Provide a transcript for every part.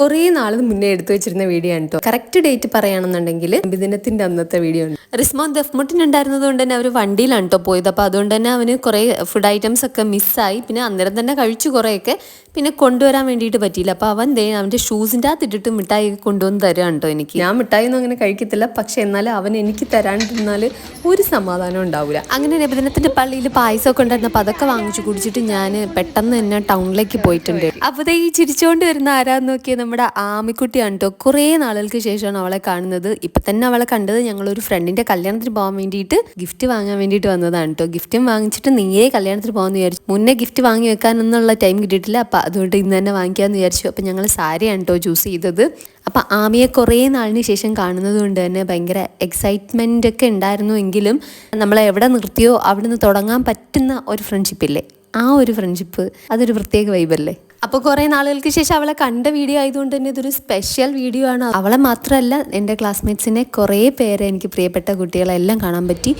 കുറേ നാൾ മുന്നേ എടുത്തു വെച്ചിരുന്ന വീഡിയോ ആണ് കേട്ടോ. കറക്റ്റ് ഡേറ്റ് പറയുകയാണെന്നുണ്ടെങ്കിൽ ദിനത്തിന്റെ അന്നത്തെ വീഡിയോ ആണ്. റിസ്മോൻ ദഫ്മുട്ടിനുണ്ടായിരുന്നത് കൊണ്ട് തന്നെ അവർ വണ്ടിയിലാണ് കേട്ടോ പോയത്. അപ്പോൾ അതുകൊണ്ട് തന്നെ അവന് കുറേ ഫുഡ് ഐറ്റംസ് ഒക്കെ മിസ്സായി. പിന്നെ അന്നേരം തന്നെ കഴിച്ചു കുറേയൊക്കെ, പിന്നെ കൊണ്ടുവരാൻ വേണ്ടിയിട്ട് പറ്റിയില്ല. അപ്പോൾ അവൻ അവൻ്റെ ഷൂസിൻ്റെ അകത്ത് ഇട്ടിട്ട് മിഠായി കൊണ്ടുവന്ന് തരാൻ കേട്ടോ എനിക്ക്. ഞാൻ മിഠായി ഒന്നും അങ്ങനെ കഴിക്കത്തില്ല, പക്ഷെ എന്നാലും അവൻ എനിക്ക് തരാണ്ടിരുന്നാൽ ഒരു സമാധാനം ഉണ്ടാവില്ല. അങ്ങനെ നബിദിനത്തിന്റെ പള്ളിയിൽ പായസമൊക്കെ ഉണ്ടായിരുന്നപ്പോൾ അതൊക്കെ വാങ്ങിച്ചു കുടിച്ചിട്ട് ഞാൻ പെട്ടെന്ന് തന്നെ ടൗണിലേക്ക് പോയിട്ടുണ്ട്. അപ്പോൾ ഈ ചിരിച്ചുകൊണ്ട് വരുന്ന ആരാന്ന് നോക്കിയാൽ നമ്മുടെ ആമിക്കുട്ടിയാണ് കേട്ടോ. കുറേ നാളുകൾക്ക് ശേഷമാണ് അവളെ കാണുന്നത്. ഇപ്പം തന്നെ അവളെ കണ്ടത് ഞങ്ങളൊരു ഫ്രണ്ടിൻ്റെ കല്യാണത്തിന് പോകാൻ വേണ്ടിയിട്ട് ഗിഫ്റ്റ് വാങ്ങാൻ വേണ്ടിയിട്ട് വന്നതാണ് കേട്ടോ. ഗിഫ്റ്റും വാങ്ങിച്ചിട്ട് നേരെ കല്യാണത്തിന് പോകാമെന്ന് വിചാരിച്ചു. മുന്നേ ഗിഫ്റ്റ് വാങ്ങി വെക്കാനൊന്നുള്ള ടൈം കിട്ടിയിട്ടില്ല. അപ്പം അതുകൊണ്ട് ഇന്ന് തന്നെ വാങ്ങിക്കാമെന്ന് വിചാരിച്ചു. അപ്പം ഞങ്ങൾ സാരിയാണ് കേട്ടോ ചൂസ് ചെയ്തത്. അപ്പം ആമിയെ കുറേ നാളിന് ശേഷം കാണുന്നത് കൊണ്ട് തന്നെ ഭയങ്കര എക്സൈറ്റ്മെൻ്റ് ഒക്കെ ഉണ്ടായിരുന്നു. എങ്കിലും നമ്മളെ എവിടെ നിർത്തിയോ അവിടെ നിന്ന് തുടങ്ങാൻ പറ്റുന്ന ഒരു ഫ്രണ്ട്ഷിപ്പില്ലേ, ആ ഒരു ഫ്രണ്ട്ഷിപ്പ് അതൊരു പ്രത്യേക വൈബല്ലേ. അപ്പോൾ കുറേ നാളുകൾക്ക് ശേഷം അവളെ കണ്ട വീഡിയോ ആയതുകൊണ്ട് തന്നെ ഇതൊരു സ്പെഷ്യൽ വീഡിയോ ആണ്. അവളെ മാത്രമല്ല എൻ്റെ ക്ലാസ്മേറ്റ്സിനെ കുറേ പേരെ, എനിക്ക് പ്രിയപ്പെട്ട കുട്ടികളെല്ലാം കാണാൻ പറ്റി.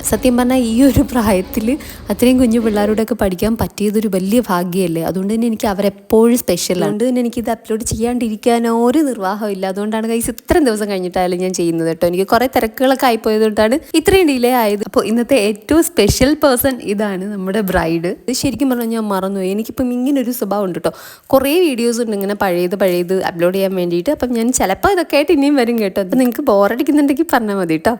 സത്യം പറഞ്ഞാൽ ഈ ഒരു പ്രായത്തിൽ അത്രയും കുഞ്ഞു പിള്ളേരോടൊക്കെ പഠിക്കാൻ പറ്റിയതൊരു വലിയ ഭാഗ്യമല്ലേ. അതുകൊണ്ട് തന്നെ എനിക്ക് അവരെപ്പോഴും സ്പെഷ്യലാണ്. അതുകൊണ്ട് തന്നെ എനിക്കിത് അപ്ലോഡ് ചെയ്യാണ്ടിരിക്കാൻ ഒരു നിർവാഹമില്ല. അതുകൊണ്ടാണ് ഗൈസ് ഇത്രയും ദിവസം കഴിഞ്ഞിട്ടായാലും ഞാൻ ചെയ്യുന്നത് കേട്ടോ. എനിക്ക് കുറേ തിരക്കുകളൊക്കെ ആയിപ്പോയതുകൊണ്ടാണ് ഇത്രയും ഡിലേ ആയത്. അപ്പോൾ ഇന്നത്തെ ഏറ്റവും സ്പെഷ്യൽ പേഴ്സൺ ഇതാണ്, നമ്മുടെ ബ്രൈഡ്. ഇത് ശരിക്കും പറഞ്ഞാൽ ഞാൻ മറന്നുപോയി. എനിക്കിപ്പം ഇങ്ങനൊരു സ്വഭാവം ഉണ്ട് കേട്ടോ. കുറേ വീഡിയോസ് ഉണ്ട് ഇങ്ങനെ പഴയത് അപ്ലോഡ് ചെയ്യാൻ വേണ്ടിയിട്ട്. അപ്പം ഞാൻ ചിലപ്പോൾ ഇതൊക്കെ ആയിട്ട് ഇനിയും വരും കേട്ടോ. അപ്പം നിങ്ങൾക്ക് ബോറടിക്കുന്നുണ്ടെങ്കിൽ പറഞ്ഞാൽ മതി കേട്ടോ.